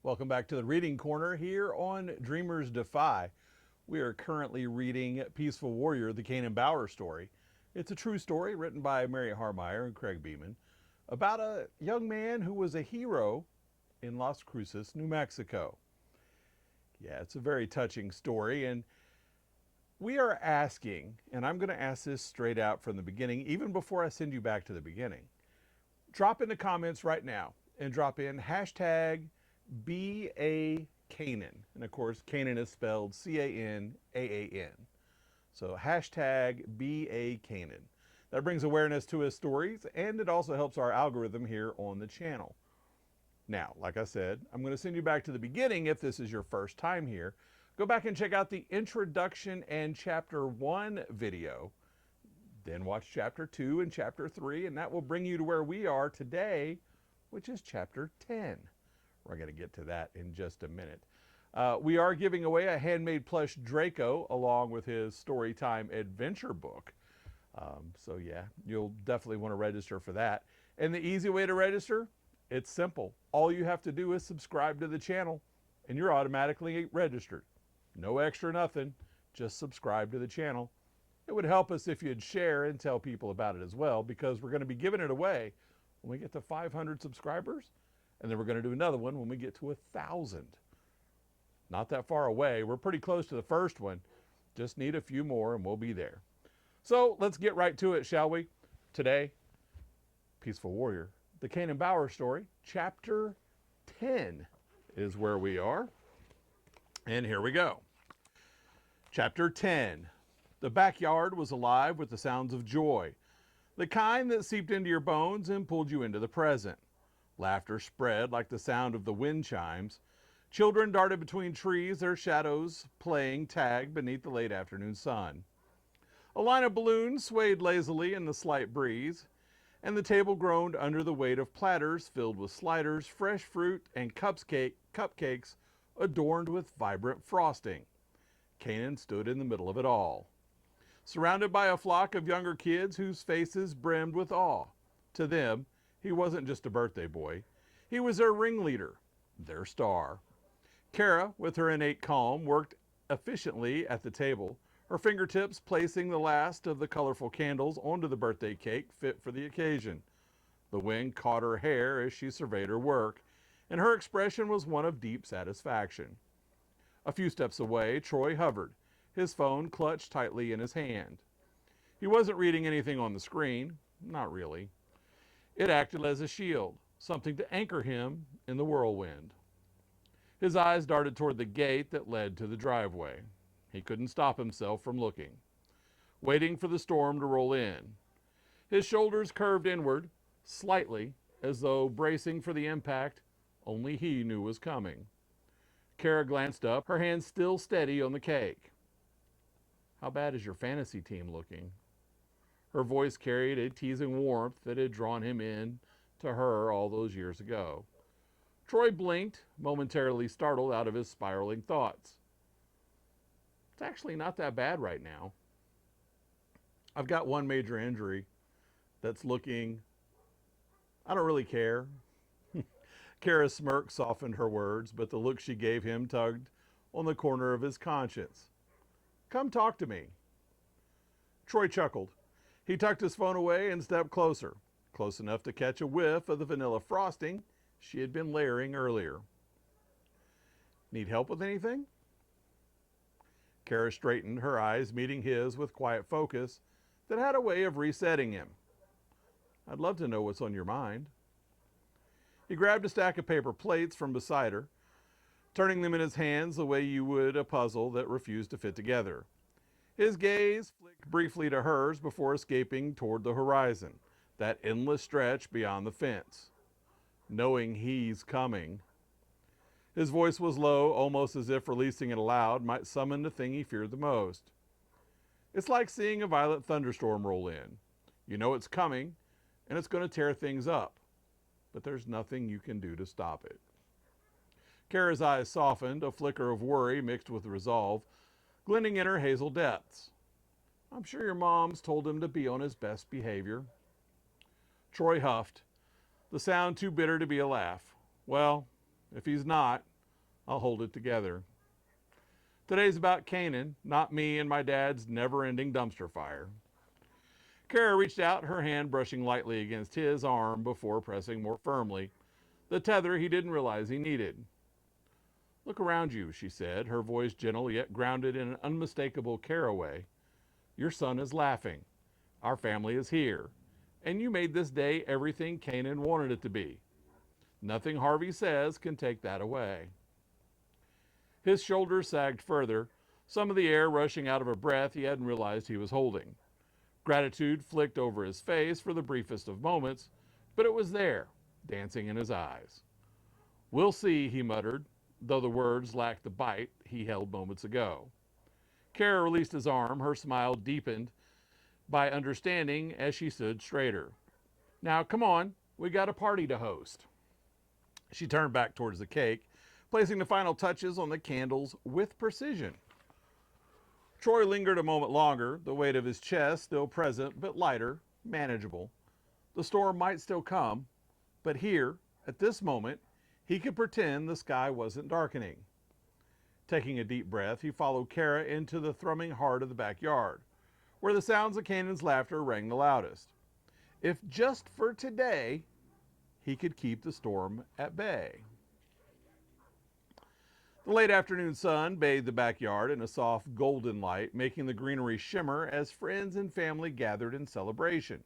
Welcome back to the Reading Corner here on Dreamers Defy. We are currently reading Peaceful Warrior, the Canaan Bower Story. It's a true story written by Mary Haarmeyer and Craig Beeman about a young man who was a hero in Las Cruces, New Mexico. Yeah, it's a very touching story, and we are asking, and I'm going to ask this straight out from the beginning, even before I send you back to the beginning. Drop in the comments right now and drop in hashtag BeACanaan. And of course, Canaan is spelled Canaan. So hashtag BeACanaan. That brings awareness to his stories, and it also helps our algorithm here on the channel. Now, like I said, I'm going to send you back to the beginning if this is your first time here. Go back and check out the introduction and chapter 1 video. Then watch chapter 2 and chapter 3, and that will bring you to where we are today, which is chapter 10. We're going to get to that in just a minute. We are giving away a handmade plush Draco along with his Storytime adventure book. So yeah, you'll definitely want to register for that. And the easy way to register, it's simple. All you have to do is subscribe to the channel and you're automatically registered. No extra nothing, just subscribe to the channel. It would help us if you'd share and tell people about it as well, because we're going to be giving it away when we get to 500 subscribers, and then we're going to do another one when we get to 1,000. Not that far away. We're pretty close to the first one. Just need a few more and we'll be there. So let's get right to it, shall we? Today, Peaceful Warrior, the Canaan Bower Story, chapter 10 is where we are. And here we go. Chapter 10. The backyard was alive with the sounds of joy, the kind that seeped into your bones and pulled you into the present. Laughter spread like the sound of the wind chimes. Children darted between trees, their shadows playing tag beneath the late afternoon sun. A line of balloons swayed lazily in the slight breeze, and the table groaned under the weight of platters filled with sliders, fresh fruit, and cupcakes adorned with vibrant frosting. Canaan stood in the middle of it all, surrounded by a flock of younger kids whose faces brimmed with awe. To them, he wasn't just a birthday boy. He was their ringleader, their star. Kara, with her innate calm, worked efficiently at the table, her fingertips placing the last of the colorful candles onto the birthday cake fit for the occasion. The wind caught her hair as she surveyed her work, and her expression was one of deep satisfaction. A few steps away, Troy hovered, his phone clutched tightly in his hand. He wasn't reading anything on the screen, not really. It acted as a shield, something to anchor him in the whirlwind. His eyes darted toward the gate that led to the driveway. He couldn't stop himself from looking, waiting for the storm to roll in. His shoulders curved inward, slightly, as though bracing for the impact only he knew was coming. Kara glanced up, her hand still steady on the cake. How bad is your fantasy team looking? Her voice carried a teasing warmth that had drawn him in to her all those years ago. Troy blinked, momentarily startled out of his spiraling thoughts. It's actually not that bad right now. I've got one major injury that's looking, I don't really care. Kara's smirk softened her words, but the look she gave him tugged on the corner of his conscience. Come talk to me. Troy chuckled. He tucked his phone away and stepped closer, close enough to catch a whiff of the vanilla frosting she had been layering earlier. Need help with anything? Kara straightened, her eyes meeting his with quiet focus that had a way of resetting him. I'd love to know what's on your mind. He grabbed a stack of paper plates from beside her, turning them in his hands the way you would a puzzle that refused to fit together. His gaze flicked briefly to hers before escaping toward the horizon, that endless stretch beyond the fence. Knowing he's coming. His voice was low, almost as if releasing it aloud might summon the thing he feared the most. It's like seeing a violent thunderstorm roll in. You know it's coming, and it's going to tear things up, but there's nothing you can do to stop it. Kara's eyes softened, a flicker of worry mixed with resolve, glinting in her hazel depths. I'm sure your mom's told him to be on his best behavior. Troy huffed, the sound too bitter to be a laugh. Well, if he's not, I'll hold it together. Today's about Canaan, not me and my dad's never-ending dumpster fire. Kara reached out, her hand brushing lightly against his arm before pressing more firmly, the tether he didn't realize he needed. Look around you, she said, her voice gentle yet grounded in an unmistakable caraway. Your son is laughing. Our family is here. And you made this day everything Canaan wanted it to be. Nothing Harvey says can take that away. His shoulders sagged further, some of the air rushing out of a breath he hadn't realized he was holding. Gratitude flicked over his face for the briefest of moments, but it was there, dancing in his eyes. We'll see, he muttered, though the words lacked the bite he held moments ago. Kara released his arm, her smile deepened by understanding as she stood straighter. Now, come on, we got a party to host. She turned back towards the cake, placing the final touches on the candles with precision. Troy lingered a moment longer, the weight of his chest still present, but lighter, manageable. The storm might still come, but here, at this moment, he could pretend the sky wasn't darkening. Taking a deep breath, he followed Kara into the thrumming heart of the backyard, where the sounds of Canaan's laughter rang the loudest. If just for today, he could keep the storm at bay. The late afternoon sun bathed the backyard in a soft golden light, making the greenery shimmer as friends and family gathered in celebration.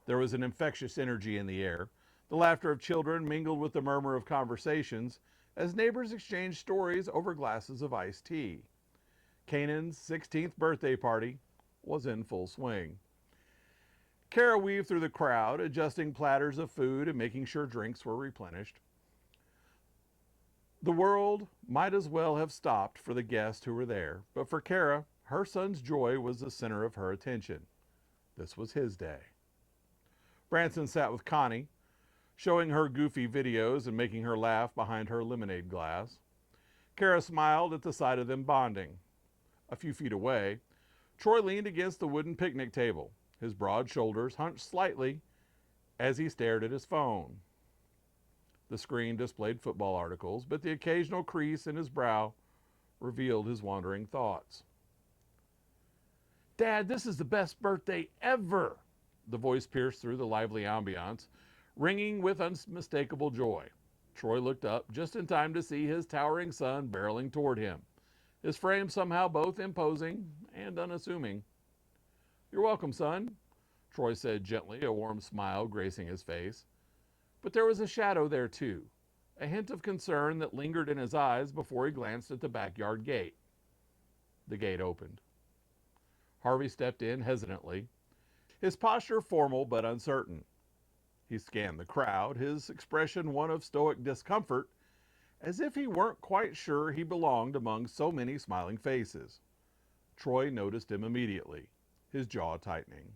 There was an infectious energy in the air. The laughter of children mingled with the murmur of conversations as neighbors exchanged stories over glasses of iced tea. Canaan's 16th birthday party was in full swing. Kara weaved through the crowd, adjusting platters of food and making sure drinks were replenished. The world might as well have stopped for the guests who were there, but for Kara, her son's joy was the center of her attention. This was his day. Branson sat with Connie, showing her goofy videos and making her laugh behind her lemonade glass. Kara smiled at the sight of them bonding. A few feet away, Troy leaned against the wooden picnic table, his broad shoulders hunched slightly as he stared at his phone. The screen displayed football articles, but the occasional crease in his brow revealed his wandering thoughts. Dad, this is the best birthday ever! The voice pierced through the lively ambiance, ringing with unmistakable joy. Troy looked up just in time to see his towering son barreling toward him, his frame somehow both imposing and unassuming. You're welcome, son, Troy said gently, a warm smile gracing his face. But there was a shadow there, too, a hint of concern that lingered in his eyes before he glanced at the backyard gate. The gate opened. Harvey stepped in hesitantly, his posture formal but uncertain. He scanned the crowd, his expression one of stoic discomfort, as if he weren't quite sure he belonged among so many smiling faces. Troy noticed him immediately, his jaw tightening.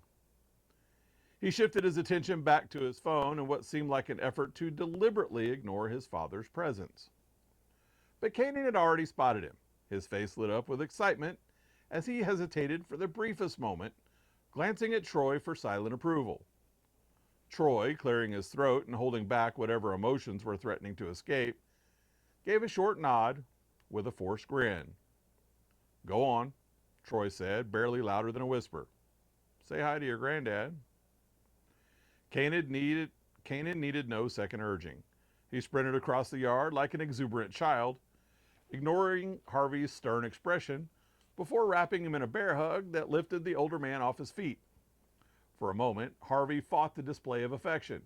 He shifted his attention back to his phone in what seemed like an effort to deliberately ignore his father's presence. But Canaan had already spotted him. His face lit up with excitement as he hesitated for the briefest moment, glancing at Troy for silent approval. Troy, clearing his throat and holding back whatever emotions were threatening to escape, gave a short nod with a forced grin. Go on, Troy said, barely louder than a whisper. Say hi to your granddad. Canaan needed no second urging. He sprinted across the yard like an exuberant child, ignoring Harvey's stern expression before wrapping him in a bear hug that lifted the older man off his feet. For a moment, Harvey fought the display of affection.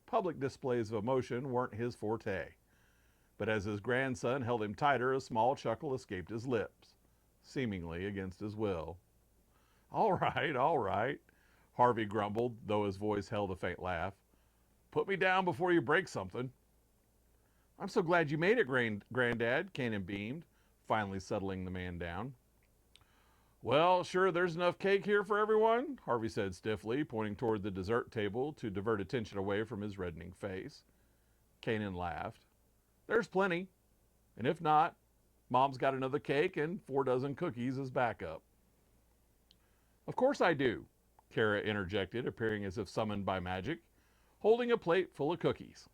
Public displays of emotion weren't his forte. But as his grandson held him tighter, a small chuckle escaped his lips, seemingly against his will. All right, Harvey grumbled, though his voice held a faint laugh. Put me down before you break something. I'm so glad you made it, Granddad, Canaan beamed, finally settling the man down. Well, sure, there's enough cake here for everyone, Harvey said stiffly, pointing toward the dessert table to divert attention away from his reddening face. Canaan laughed. There's plenty. And if not, Mom's got another cake and 4 dozen cookies as backup. Of course I do, Kara interjected, appearing as if summoned by magic, holding a plate full of cookies.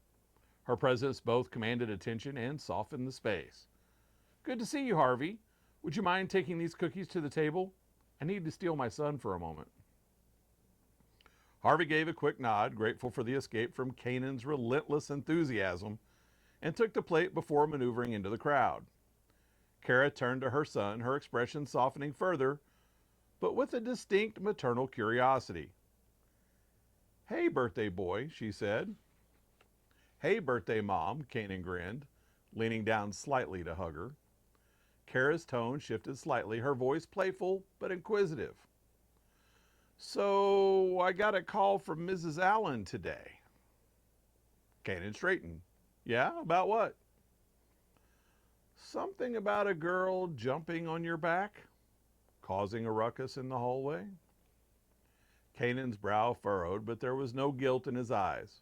Her presence both commanded attention and softened the space. "Good to see you, Harvey. Would you mind taking these cookies to the table? I need to steal my son for a moment." Harvey gave a quick nod, grateful for the escape from Canaan's relentless enthusiasm, and took the plate before maneuvering into the crowd. Kara turned to her son, her expression softening further, but with a distinct maternal curiosity. "Hey, birthday boy," she said. "Hey, birthday mom," Canaan grinned, leaning down slightly to hug her. Kara's tone shifted slightly, her voice playful but inquisitive. "So I got a call from Mrs. Allen today." Canaan straightened. "Yeah, about what?" "Something about a girl jumping on your back, causing a ruckus in the hallway." Canaan's brow furrowed, but there was no guilt in his eyes.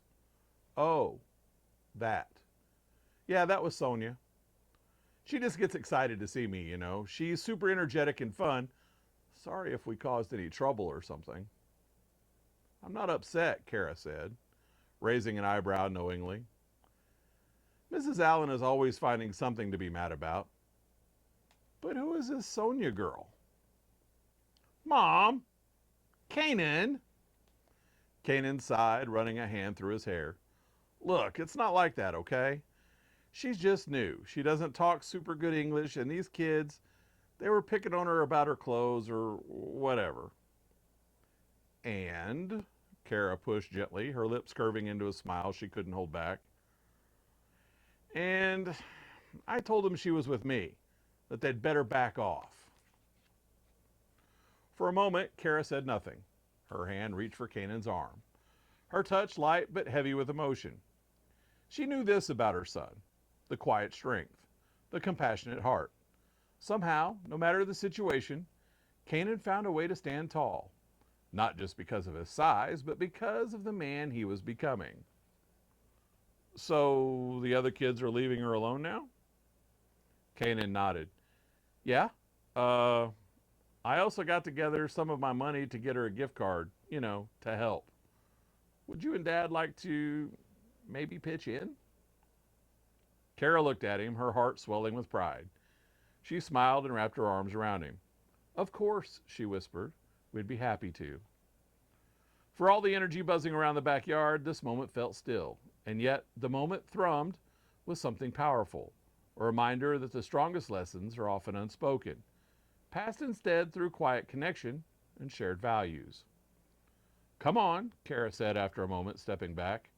"Oh, that. Yeah, that was Sonia. She just gets excited to see me, you know. She's super energetic and fun. Sorry if we caused any trouble or something." "I'm not upset," Kara said, raising an eyebrow knowingly. "Mrs. Allen is always finding something to be mad about. But who is this Sonia girl?" "Mom! Canaan!" Canaan sighed, running a hand through his hair. "Look, it's not like that, okay? She's just new. She doesn't talk super good English, and these kids, they were picking on her about her clothes or whatever." "And?" Kara pushed gently, her lips curving into a smile she couldn't hold back. "And I told them she was with me, that they'd better back off." For a moment, Kara said nothing. Her hand reached for Canaan's arm, her touch light but heavy with emotion. She knew this about her son: the quiet strength, the compassionate heart. Somehow, no matter the situation, Canaan found a way to stand tall, not just because of his size, but because of the man he was becoming. "So the other kids are leaving her alone now?" Canaan nodded. "Yeah. I also got together some of my money to get her a gift card, you know, to help. Would you and Dad like to maybe pitch in?" Kara looked at him, her heart swelling with pride. She smiled and wrapped her arms around him. "Of course," she whispered. "We'd be happy to." For all the energy buzzing around the backyard, this moment felt still, and yet the moment thrummed with something powerful, a reminder that the strongest lessons are often unspoken, passed instead through quiet connection and shared values. "Come on," Kara said after a moment, stepping back.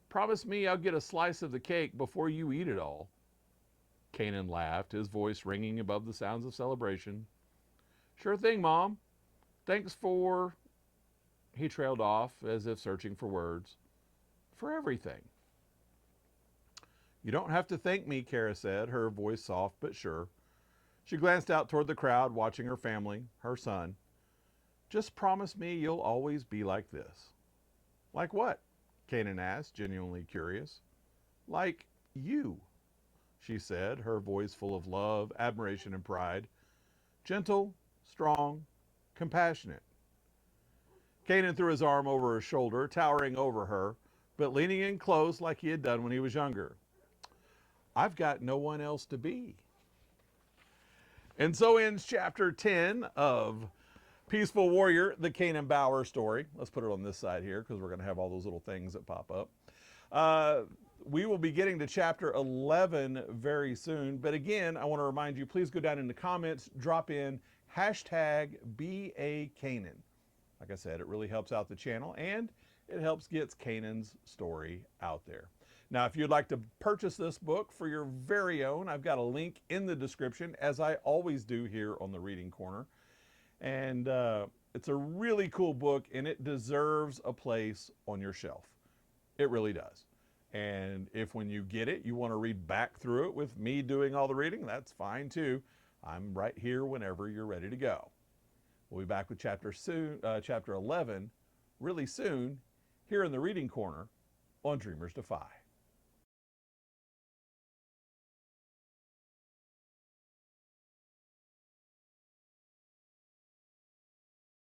"Promise me I'll get a slice of the cake before you eat it all." Canaan laughed, his voice ringing above the sounds of celebration. "Sure thing, Mom. Thanks for..." He trailed off as if searching for words. "For everything." "You don't have to thank me," Kara said, her voice soft but sure. She glanced out toward the crowd, watching her family, her son. "Just promise me you'll always be like this." "Like what?" Canaan asked, genuinely curious. "Like you," she said, her voice full of love, admiration, and pride. "Gentle, strong, compassionate." Canaan threw his arm over her shoulder, towering over her, but leaning in close like he had done when he was younger. "I've got no one else to be." And so ends chapter 10 of Peaceful Warrior, the Canaan Bower Story. Let's put it on this side here because we're going to have all those little things that pop up. We will be getting to chapter 11 very soon. But again, I want to remind you, please go down in the comments, drop in hashtag BeACanaan. Like I said, it really helps out the channel and it helps get Canaan's story out there. Now, if you'd like to purchase this book for your very own, I've got a link in the description, as I always do here on the Reading Corner. And it's a really cool book, and it deserves a place on your shelf. It really does. And if when you get it, you want to read back through it with me doing all the reading, that's fine too. I'm right here whenever you're ready to go. We'll be back with chapter 11 really soon here in the Reading Corner on Dreamers Defy.